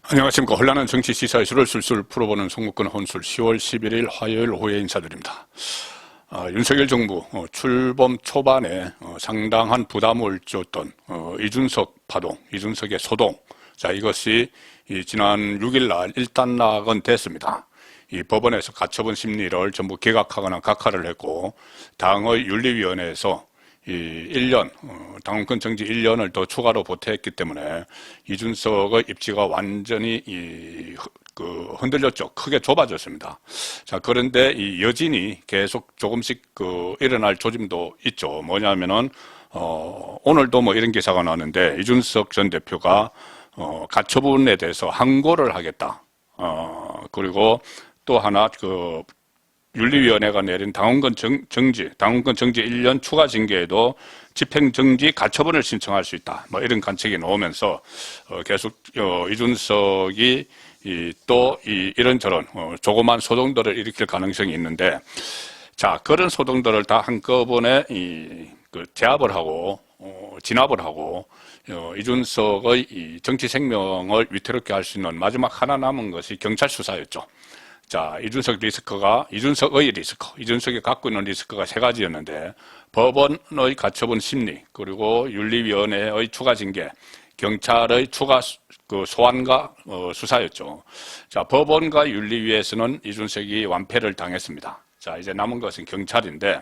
안녕하십니까. 혼란한 정치 시사의 수를 술술 풀어보는 송국근 혼술 10월 11일 화요일 오후에 인사드립니다. 윤석열 정부 출범 초반에 상당한 부담을 줬던 이준석 파동, 이준석의 소동, 자 이것이 지난 6일 날 일단락은 됐습니다. 이 법원에서 가처분 심리를 전부 기각하거나 각하를 했고 당의 윤리위원회에서 이 1년, 당원권 정지 1년을 더 추가로 보태했기 때문에 이준석의 입지가 완전히 흔들렸죠. 크게 좁아졌습니다. 자, 그런데 이 여진이 계속 조금씩 일어날 조짐도 있죠. 뭐냐면은, 오늘도 뭐 이런 기사가 나왔는데, 이준석 전 대표가, 가처분에 대해서 항고를 하겠다. 그리고 또 하나, 윤리위원회가 내린 당원권 정지 1년 추가 징계에도 집행정지 가처분을 신청할 수 있다. 뭐 이런 관측이 나오면서 계속 이준석이 또 이런저런 조그만 소동들을 일으킬 가능성이 있는데, 자 그런 소동들을 다 한꺼번에 제압을 하고 진압을 하고 이준석의 이 정치 생명을 위태롭게 할 수 있는 마지막 하나 남은 것이 경찰 수사였죠. 자, 이준석의 리스크, 이준석이 갖고 있는 리스크가 세 가지였는데, 법원의 가처분 심리, 그리고 윤리위원회의 추가 징계, 경찰의 추가 소환과 수사였죠. 자, 법원과 윤리위에서는 이준석이 완패를 당했습니다. 자, 이제 남은 것은 경찰인데,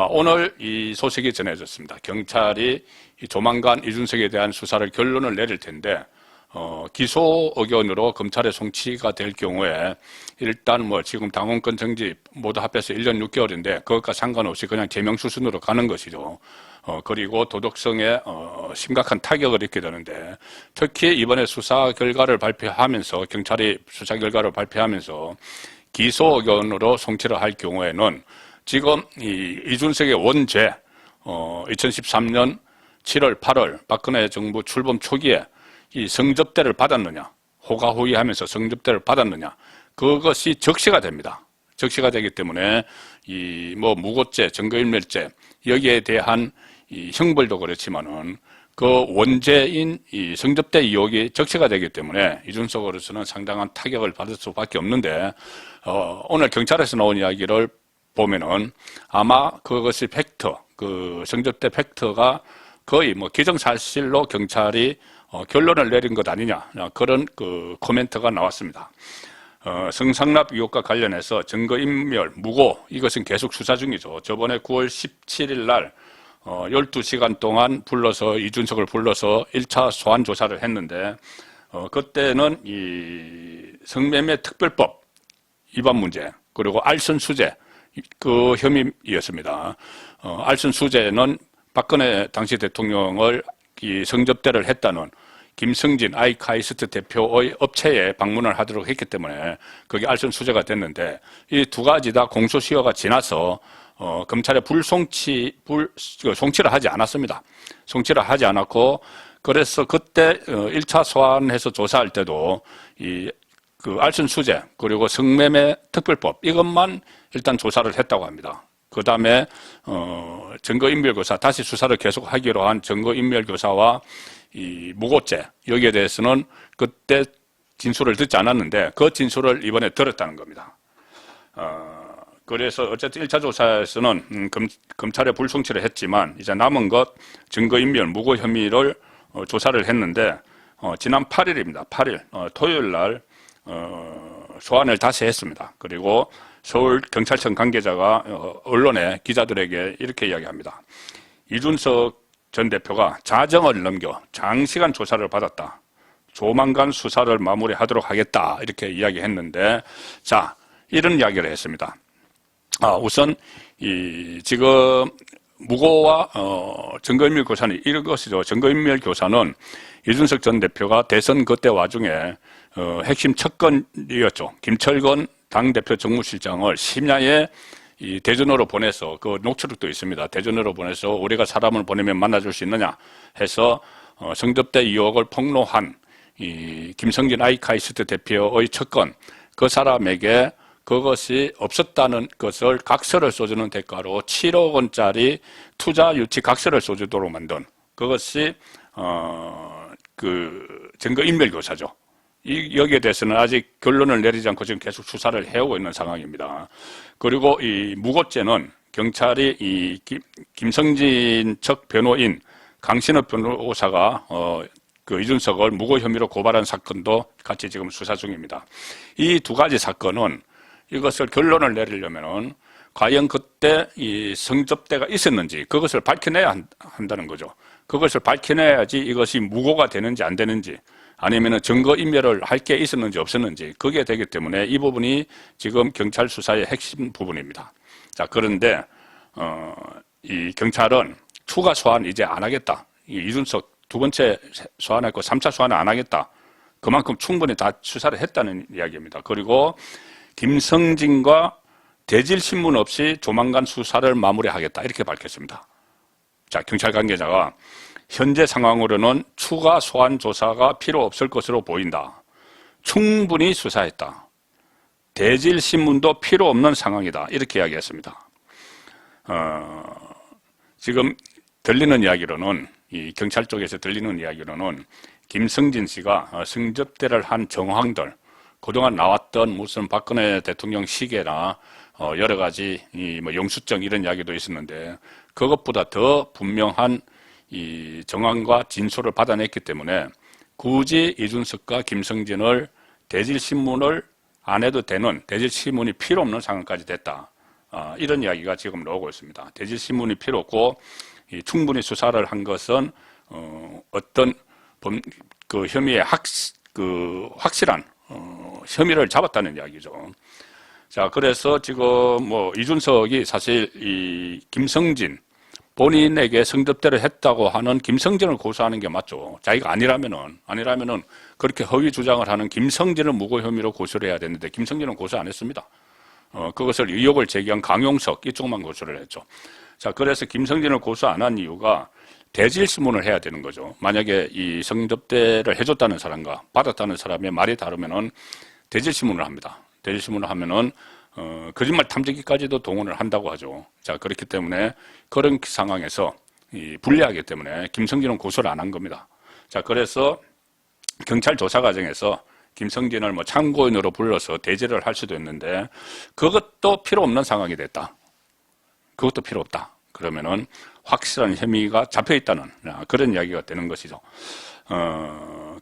오늘 이 소식이 전해졌습니다. 경찰이 조만간 이준석에 대한 수사를 결론을 내릴 텐데, 기소 의견으로 검찰에 송치가 될 경우에 일단 뭐 지금 당원권 정지 모두 합해서 1년 6개월인데 그것과 상관없이 그냥 제명 수순으로 가는 것이죠. 그리고 도덕성에 심각한 타격을 입게 되는데, 특히 이번에 수사 결과를 발표하면서 경찰이 수사 결과를 발표하면서 기소 의견으로 송치를 할 경우에는 지금 이준석의 원죄 2013년 7월 8월 박근혜 정부 출범 초기에 이 성접대를 받았느냐, 호가호위하면서 성접대를 받았느냐, 그것이 적시가 됩니다. 적시가 되기 때문에 이 뭐 무고죄, 증거인멸죄 여기에 대한 이 형벌도 그렇지만은 그 원죄인 이 성접대 의혹이 적시가 되기 때문에 이준석으로서는 상당한 타격을 받을 수밖에 없는데, 오늘 경찰에서 나온 이야기를 보면은 아마 그것이 팩트, 성접대 팩트가 거의 뭐 기정사실로 경찰이 결론을 내린 것 아니냐, 그런 코멘트가 나왔습니다. 성상납 의혹과 관련해서 증거인멸, 무고 이것은 계속 수사 중이죠. 저번에 9월 17일 날 12시간 동안 이준석을 불러서 1차 소환 조사를 했는데, 그때는 이 성매매 특별법 위반 문제, 그리고 알선 수재 그 혐의였습니다. 알선 수재는 박근혜 당시 대통령을 이 성접대를 했다는 김성진 아이카이스트 대표의 업체에 방문을 하도록 했기 때문에 그게 알선 수재가 됐는데, 이 두 가지 다 공소시효가 지나서 검찰에 송치를 하지 않았습니다. 송치를 하지 않았고, 그래서 그때 1차 소환해서 조사할 때도 알선 수재 그리고 성매매 특별법 이것만 일단 조사를 했다고 합니다. 그 다음에 증거인멸교사, 다시 수사를 계속하기로 한 증거인멸교사와 이 무고죄 여기에 대해서는 그때 진술을 듣지 않았는데 그 진술을 이번에 들었다는 겁니다. 그래서 어쨌든 1차 조사에서는 검찰에 불송치를 했지만 이제 남은 것 증거인멸 무고 혐의를 조사를 했는데, 지난 8일입니다. 8일 토요일 날 소환을 다시 했습니다. 그리고 서울경찰청 관계자가 언론에 기자들에게 이렇게 이야기합니다. 이준석 전 대표가 자정을 넘겨 장시간 조사를 받았다. 조만간 수사를 마무리하도록 하겠다. 이렇게 이야기했는데, 자, 이런 이야기를 했습니다. 우선 지금 무고와 증거인멸 교사는 이런 것이죠. 증거인멸 교사는 이준석 전 대표가 대선 그때 와중에 핵심 척건이었죠. 김철건 당대표 정무실장을 심야에 이 대전으로 보내서, 그 녹취록도 있습니다. 대전으로 보내서 우리가 사람을 보내면 만나줄 수 있느냐 해서 성접대 의혹을 폭로한 이 김성진 아이카이스트 대표의 척건, 그 사람에게 그것이 없었다는 것을 각서를 써주는 대가로 7억 원짜리 투자 유치 각서를 써주도록 만든 그것이 증거인멸 교사죠. 여기에 대해서는 아직 결론을 내리지 않고 지금 계속 수사를 해오고 있는 상황입니다. 그리고 이 무고죄는 경찰이 이 김성진 측 변호인 강신업 변호사가 그 이준석을 무고 혐의로 고발한 사건도 같이 지금 수사 중입니다. 이 두 가지 사건은 이것을 결론을 내리려면은 과연 그때 이 성접대가 있었는지 그것을 밝혀내야 한다는 거죠. 그것을 밝혀내야지 이것이 무고가 되는지 안 되는지 아니면은 증거인멸을 할 게 있었는지 없었는지 그게 되기 때문에 이 부분이 지금 경찰 수사의 핵심 부분입니다. 자, 그런데 이 경찰은 추가 소환 이제 안 하겠다. 이준석 두 번째 소환했고 3차 소환을 안 하겠다. 그만큼 충분히 다 수사를 했다는 이야기입니다. 그리고 김성진과 대질 신문 없이 조만간 수사를 마무리하겠다. 이렇게 밝혔습니다. 자, 경찰 관계자가 현재 상황으로는 추가 소환 조사가 필요 없을 것으로 보인다. 충분히 수사했다. 대질 신문도 필요 없는 상황이다. 이렇게 이야기했습니다. 지금 들리는 이야기로는 이 경찰 쪽에서 들리는 이야기로는 김성진 씨가 성접대를 한 정황들 그동안 나왔던 무슨 박근혜 대통령 시계나 여러 가지 이 뭐 영수증 이런 이야기도 있었는데 그것보다 더 분명한 이 정황과 진술을 받아냈기 때문에 굳이 이준석과 김성진을 대질신문을 안 해도 되는 대질신문이 필요 없는 상황까지 됐다. 이런 이야기가 지금 나오고 있습니다. 대질신문이 필요 없고 충분히 수사를 한 것은 어떤 그 혐의의 확실한 혐의를 잡았다는 이야기죠. 자, 그래서 지금 뭐 이준석이 사실 이 김성진 본인에게 성접대를 했다고 하는 김성진을 고소하는 게 맞죠. 자기가 아니라면은 그렇게 허위 주장을 하는 김성진을 무고 혐의로 고소를 해야 되는데 김성진은 고소 안 했습니다. 그것을 의혹을 제기한 강용석 이쪽만 고소를 했죠. 자, 그래서 김성진을 고소 안 한 이유가 대질신문을 해야 되는 거죠. 만약에 이 성접대를 해줬다는 사람과 받았다는 사람의 말이 다르면은 대질신문을 합니다. 대질신문을 하면은 거짓말 탐지기까지도 동원을 한다고 하죠. 자, 그렇기 때문에 그런 상황에서 불리하기 때문에 김성진은 고소를 안 한 겁니다. 자, 그래서 경찰 조사 과정에서 김성진을 뭐 참고인으로 불러서 대질을 할 수도 있는데 그것도 필요 없는 상황이 됐다. 그것도 필요 없다. 그러면은 확실한 혐의가 잡혀 있다는 그런 이야기가 되는 것이죠.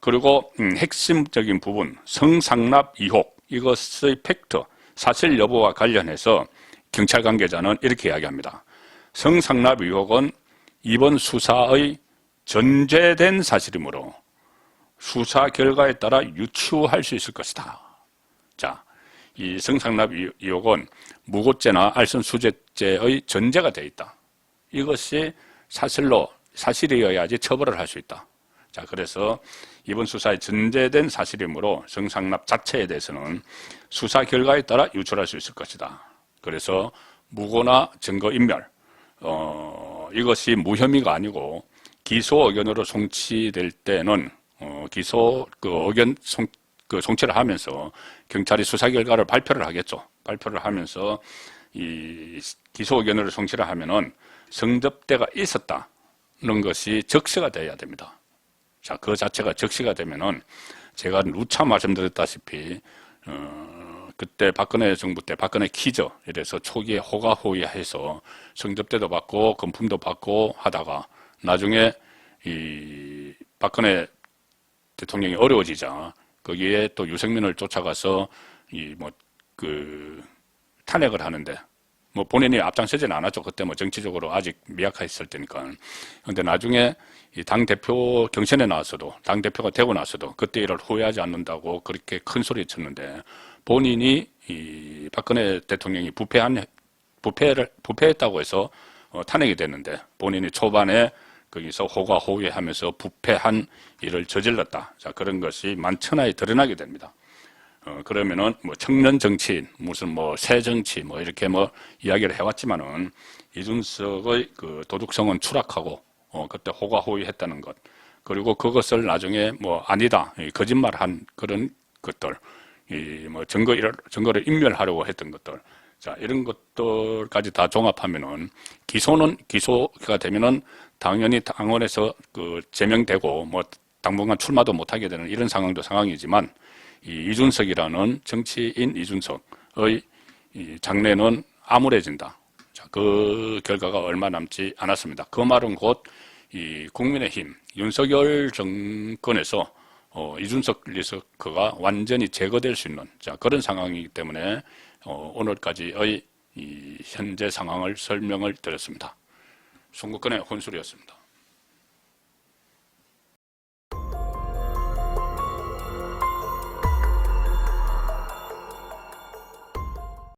그리고 핵심적인 부분 성상납 의혹 이것의 팩트 사실 여부와 관련해서 경찰 관계자는 이렇게 이야기합니다. 성상납 의혹은 이번 수사의 전제된 사실이므로 수사 결과에 따라 유추할 수 있을 것이다. 자, 이 성상납 의혹은 무고죄나 알선수재죄의 전제가 되어 있다. 이것이 사실이어야지 처벌을 할 수 있다. 자, 그래서 이번 수사에 전제된 사실이므로 성상납 자체에 대해서는 수사 결과에 따라 유출할 수 있을 것이다. 그래서 무고나 증거인멸, 이것이 무혐의가 아니고 기소 의견으로 송치될 때는 기소 의견 송치를 하면서 경찰이 수사 결과를 발표를 하겠죠. 발표를 하면서 이 기소 의견으로 송치를 하면은 성접대가 있었다는 것이 적시가 돼야 됩니다. 자, 그 자체가 적시가 되면은 제가 누차 말씀드렸다시피 그때 박근혜 정부 때 박근혜 키저 이래서 초기에 호가호위해서 성접대도 받고 금품도 받고 하다가 나중에 이 박근혜 대통령이 어려워지자 거기에 또 유승민을 쫓아가서 탄핵을 하는데 뭐 본인이 앞장서지는 않았죠. 그때 뭐 정치적으로 아직 미약했을 때니까. 그런데 나중에 이 당대표 경선에 나와서도 당대표가 되고 나서도 그때 일을 후회하지 않는다고 그렇게 큰 소리 쳤는데 본인이 이 박근혜 대통령이 부패했다고 해서 탄핵이 됐는데 본인이 초반에 거기서 호가호위하면서 부패한 일을 저질렀다. 자, 그런 것이 만천하에 드러나게 됩니다. 그러면은 뭐 청년 정치인, 무슨 뭐 새 정치, 뭐 이렇게 뭐 이야기를 해왔지만은 이준석의 그 도덕성은 추락하고 그때 호가호위했다는 것, 그리고 그것을 나중에 뭐 아니다, 거짓말한 그런 것들, 이 뭐 증거를 인멸하려고 했던 것들, 자, 이런 것들까지 다 종합하면은 기소가 되면은 당연히 당원에서 그 제명되고 뭐 당분간 출마도 못하게 되는 이런 상황이지만 이 이준석이라는 정치인 이준석의 이 장래는 암울해진다. 자, 그 결과가 얼마 남지 않았습니다. 그 말은 곧 이 국민의힘 윤석열 정권에서 이준석 리스크가 완전히 제거될 수 있는 그런 상황이기 때문에 오늘까지의 이 현재 상황을 설명을 드렸습니다. 송국근의 혼술이었습니다.